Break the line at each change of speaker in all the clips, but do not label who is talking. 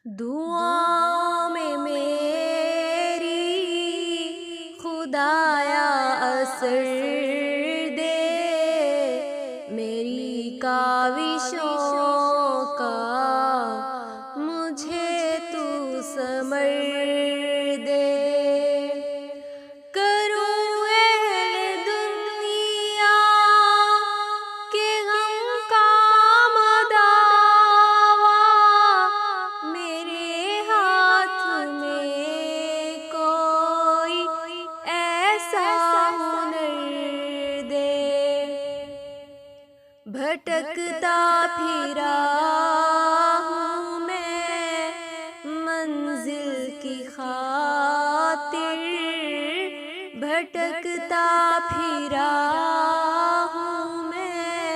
दुआओं में मेरी खुदाया असर दे, मेरी काविशों का मुझे तू समर दे। करूँ अहले दुनिया के गम का मदावा, मेरे हाथ में कोई ऐसा हुनर दे। भटकता फिरा हूँ मैं मंजिल की खातिर, भटकता फिरा हूँ मैं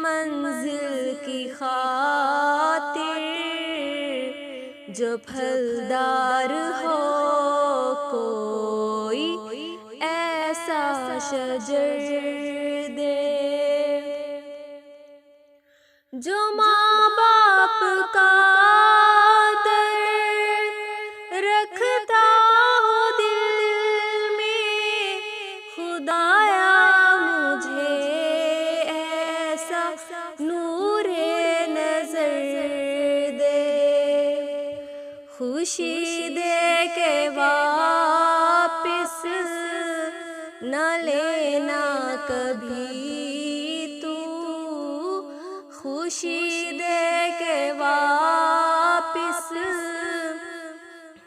मंजिल की खातिर। जो फलदार हो कोई ऐसा शजर दे, जो माँ बाप का दर्द रखता हो दिल में, खुदाया मुझे ऐसा नूरे नजर दे। खुशी दे के वापिस न लेना कभी तू, खुशी दे के वापिस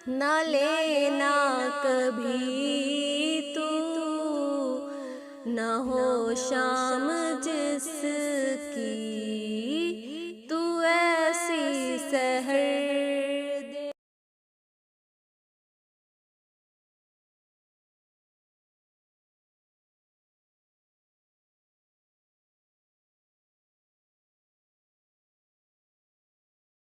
न लेना कभी तू। न हो शाम जिसकी तू ऐसी सहर